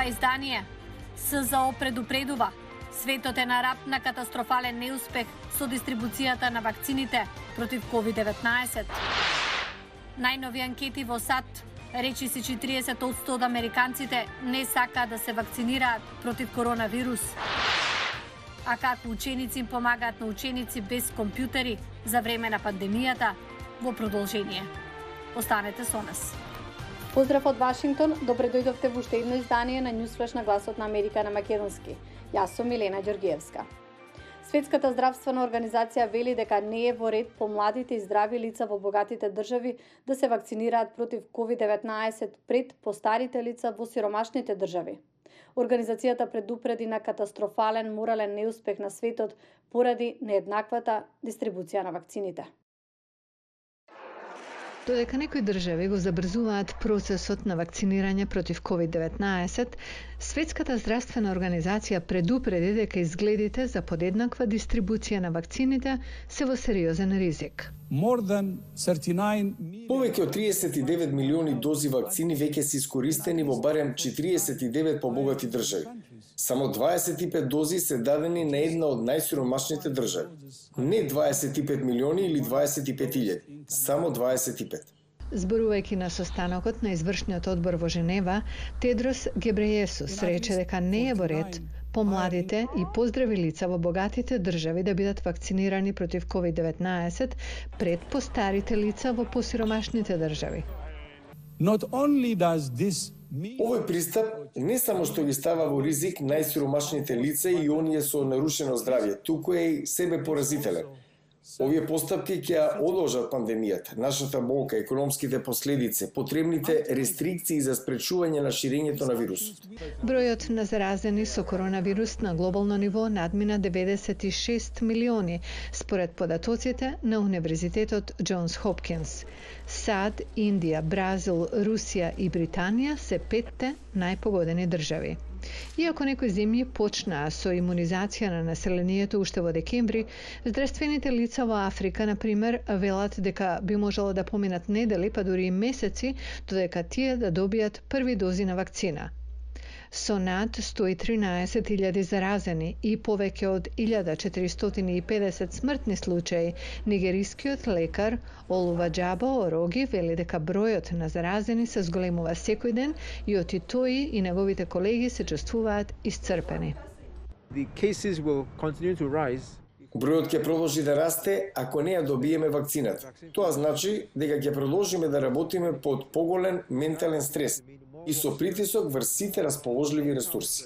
ова издание. СЗО предупредува. Светот е на рап на катастрофален неуспех со дистрибуцијата на вакцините против COVID-19. Најнови анкети во САД речиси 40% од американците не сакаат да се вакцинираат против коронавирус. А како ученици им помагаат на ученици без компјутери за време на пандемијата во продолжение. Останете со нас. Поздрав од Вашингтон, добре дојдовте во уште едно издание на Ньюсфлеш на Гласот на Америка на македонски. Јас сум Милена Ѓоргиевска. Светската здравствена организација вели дека не е во ред помладите и здрави лица во богатите држави да се вакцинираат против COVID-19 пред постарите лица во сиромашните држави. Организацијата предупреди на катастрофален морален неуспех на светот поради нееднаквата дистрибуција на вакцините. Додека некои држави го забрзуваат процесот на вакцинирање против COVID-19, Светската здравствена организација предупреди дека изгледите за подеднаква дистрибуција на вакцините се во сериозен ризик. Повеќе од 39 милиони дози вакцини веќе се искористени во барем 49 побогати држави. Само 25 дози се дадени на една од најсиромашните држави. Не 25 милиони или 25.000, само 25. Зборувајќи на состанокот на извршниот одбор во Женева, Тедрос Гебрејесус рече дека не е во ред помладите и поздрави лица во богатите држави да бидат вакцинирани против COVID-19 пред постарите лица во посиромашните држави. Овој пристап не само што ги става во ризик најсиромашните лица и оние со нарушено здравје, туку е и себе поразителен. Овие постапки ќе ја одложат пандемијата, нашата болка, економските последици, потребните рестрикции за спречување на ширењето на вирусот. Бројот на заразени со коронавирус на глобално ниво надмина 96 милиони, според податоците на Универзитетот Џонс Хопкинс. САД, Индија, Бразил, Русија и Британија се петте најпогодени држави. Иако некои земји почнаа со имунизација на населението уште во декември, здравствените лица во Африка, например, велат дека би можело да поминат недели, па дури и месеци, додека тие да добијат први дози на вакцина. Со над 113.000 заразени и повеќе од 1450 смртни случаи, нигерискиот лекар Олуваџаба Ороги вели дека бројот на заразени се зголемува секој ден и оти тој и неговите колеги се чувствуваат исцрпени. Бројот ќе продолжи да расте ако не ја добиеме вакцината. Тоа значи дека ќе продолжиме да работиме под поголем ментален стрес и со притисок врз сите расположливи ресурси.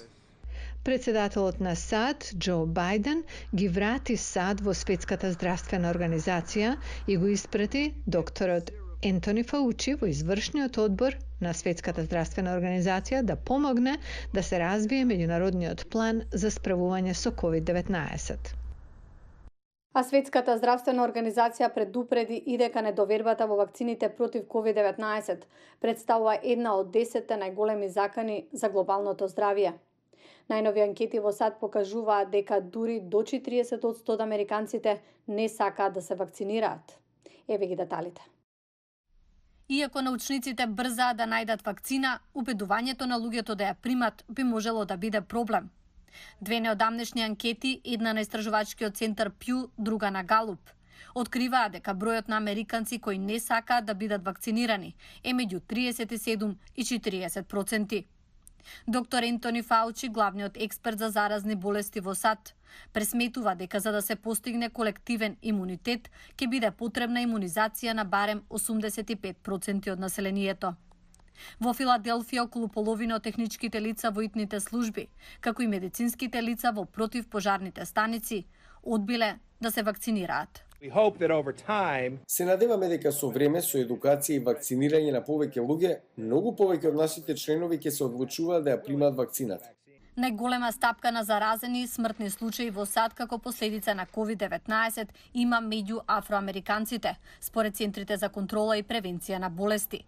Председателот на САД, Џо Бајден, ги врати САД во Светската здравствена организација и го испрати докторот Ентони Фаучи во извршниот одбор на Светската здравствена организација да помогне да се развие меѓународниот план за справување со COVID-19. А Светската здравствена организација предупреди и дека недовербата во вакцините против COVID-19 представува една од 10 најголеми закани за глобалното здравје. Најнови анкети во САД покажуваат дека дури до 40% од американците не сакаат да се вакцинираат. Еве ги деталите. Иако научниците брзаат да најдат вакцина, убедувањето на луѓето да ја примат би можело да биде проблем. Две неодамнешни анкети, една на истражувачкиот центар Пју, друга на Галуп, откриваат дека бројот на американци кои не сакаат да бидат вакцинирани е меѓу 37 и 40%. Доктор Ентони Фаучи, главниот експерт за заразни болести во САД, пресметува дека за да се постигне колективен имунитет, ќе биде потребна имунизација на барем 85% од населението. Во Филаделфија околу половина од техничките лица во итните служби, како и медицинските лица во противпожарните станици, одбиле да се вакцинираат. Се надеваме дека со време, со едукација и вакцинирање на повеќе луѓе, многу повеќе од нашите членови ќе се одлучуваат да ја примат вакцината. Најголема стапка на заразени и смртни случаи во САД како последица на COVID-19 има меѓу афроамериканците, според Центрите за контрола и превенција на болести.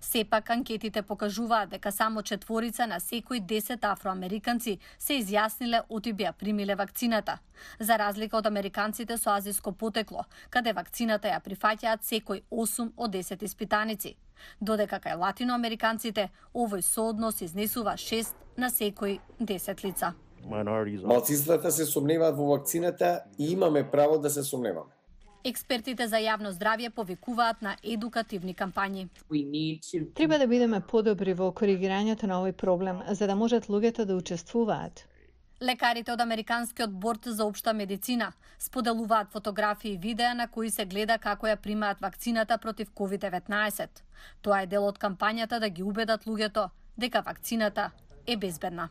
Сепак, анкетите покажуваат дека само 4 на секои 10 афроамериканци се изјасниле оти би ја примиле вакцината, за разлика од американците со азиско потекло, каде вакцината ја прифаќаат секој 8 од 10 испитаници, додека кај латиноамериканците овој сооднос изнесува 6 на секој 10 лица. Малцинствата се сомневаат во вакцината и имаме право да се сомневаме. Експертите за јавно здравје повикуваат на едукативни кампањи. Треба да бидеме подобри во коригирањето на овој проблем, за да можат луѓето да учествуваат. Лекарите од Американскиот борд за општа медицина споделуваат фотографии и видеа на кои се гледа како ја примаат вакцината против COVID-19. Тоа е дел од кампањата да ги убедат луѓето дека вакцината е безбедна.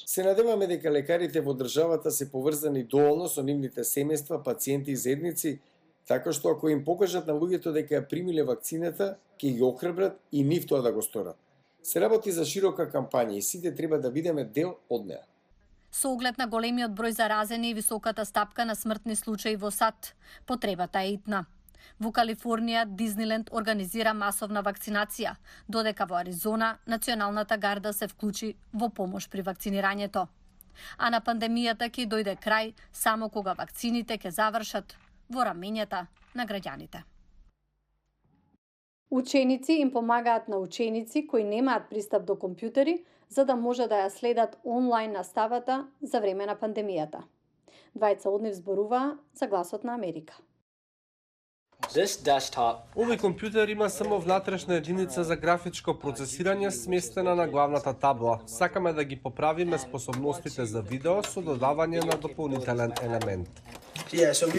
Се надеваме дека лекарите во државата се поврзани доволно со нивните семејства, пациенти и заедници, така што ако им покажат на луѓето дека ја примиле вакцината, ќе ги охрабрат и нив тоа да го сторат. Се работи за широка кампања и сите треба да бидеме дел од неа. Со оглед на големиот број заразени и високата стапка на смртни случаи во САД, потребата е итна. Во Калифорнија Дизниленд организира масовна вакцинација, додека во Аризона Националната гарда се вклучи во помош при вакцинирањето. А на пандемијата ќе дојде крај само кога вакцините ќе завршат во раменјата на граѓаните. Ученици им помагаат на ученици кои немаат пристап до компјутери, за да може да ја следат онлайн наставата за време на пандемијата. Двајца од нив зборуваа за Гласот на Америка. Овој компјутер има само внатрешна единица за графичко процесирање сместена на главната табла. Сакаме да ги поправиме способностите за видео со додавање на дополнителен елемент.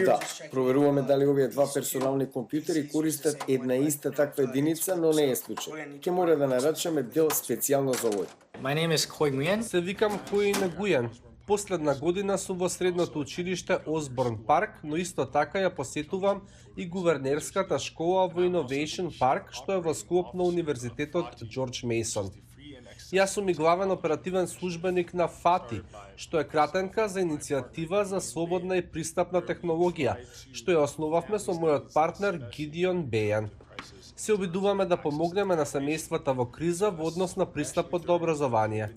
Да, проверуваме дали овие два персонални компјутери користат една иста таква единица, но не е случај. Ќе мора да нарачаме дел специјално за овој. Се викам Кој Нгујен. Последна година сум во средното училиште Осборн Парк, но исто така ја посетувам и гувернерската школа во Innovation Парк, што е во склоп на Универзитетот Џорџ Мејсон. Јас сум и главен оперативен службеник на ФАТИ, што е кратенка за иницијатива за слободна и пристапна технологија, што ја основавме со мојот партнер Гидион Бејан. Се обидуваме да помогнеме на семејствата во криза во однос на пристапот до образование.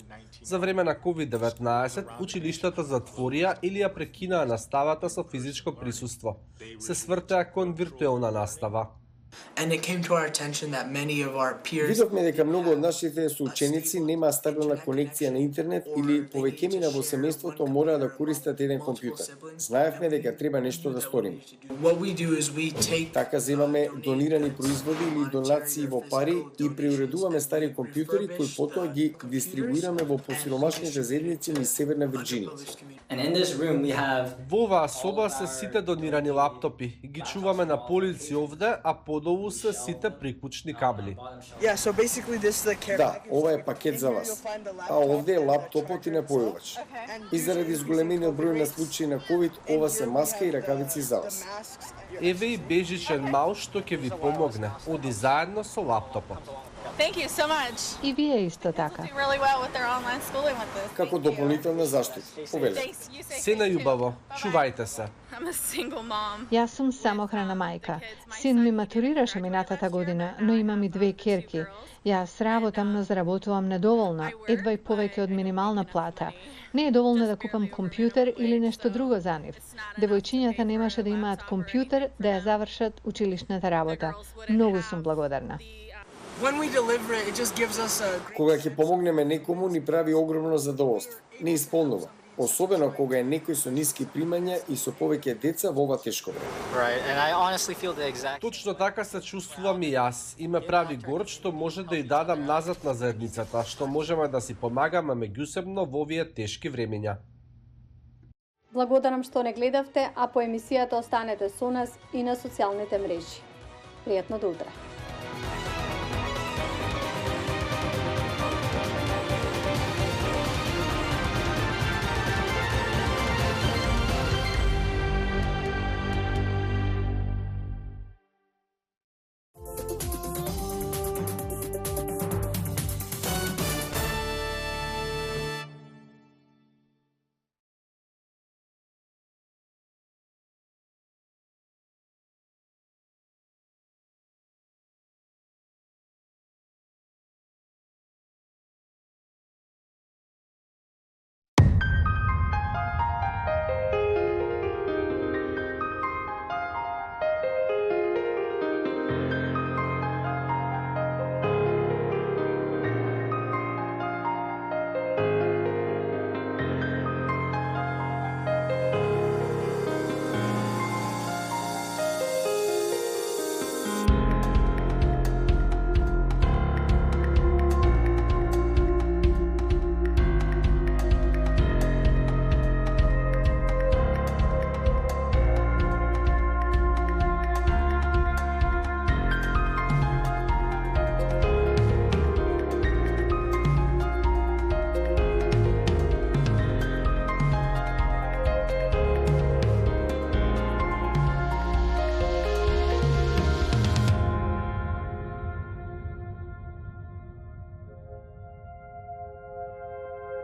За време на COVID-19, училиштата затворија или ја прекинаа наставата со физичко присуство. Се свртеа кон виртуелна настава. Видовме дека многу од нашите соученици немаа стабилна конекција на интернет или повеќемина во семејството мораа да користат еден компјутер. Знаевме дека треба нешто да сториме. Така земаме донирани производи или донации во пари и преуредуваме стари компјутери кои потоа ги дистрибуираме во посиромашните заедници низ Северна Вирџинија. Во оваа соба се сите донирани лаптопи. Ги чуваме на полици овде, а подолу се сите прикучни кабли. Да, ова е пакет за вас. А овде е лаптопот и напојувач. И заради зголемениот број на случаи на COVID, ова се маска и ракавици за вас. Еве и бежичен маус што ќе ви помогне. Оди заедно со лаптопот. Thank you so much. И вие исто така. Doing really well with their online schooling with this. Како дополнителна заштита. Повеле. Се најубаво. Чувајте се. I'm a single mom. Јас сум самохрана мајка. Син ми матурираше минатата година, но имам и две керки. Јас работам, но заработувам недоволно, едва и повеќе од минимална плата. Не е доволно да купам компјутер или нешто друго за нив. Девојчињата немаше да имаат компјутер да ја завршат училишната работа. Многу сум благодарна. Кога ќе помогнеме некому, ни прави огромно задоволство. Не исполнува. Особено кога е некој со ниски примања и со повеќе деца во ова тешко време. Точно така се чувствувам и јас. И ме прави горд што може да и дадам назад на заедницата, што можеме да си помагаме меѓусебно во овие тешки времења. Благодарам што не гледавте, а по емисијата останете со нас и на социјалните мрежи. Пријатно до утре.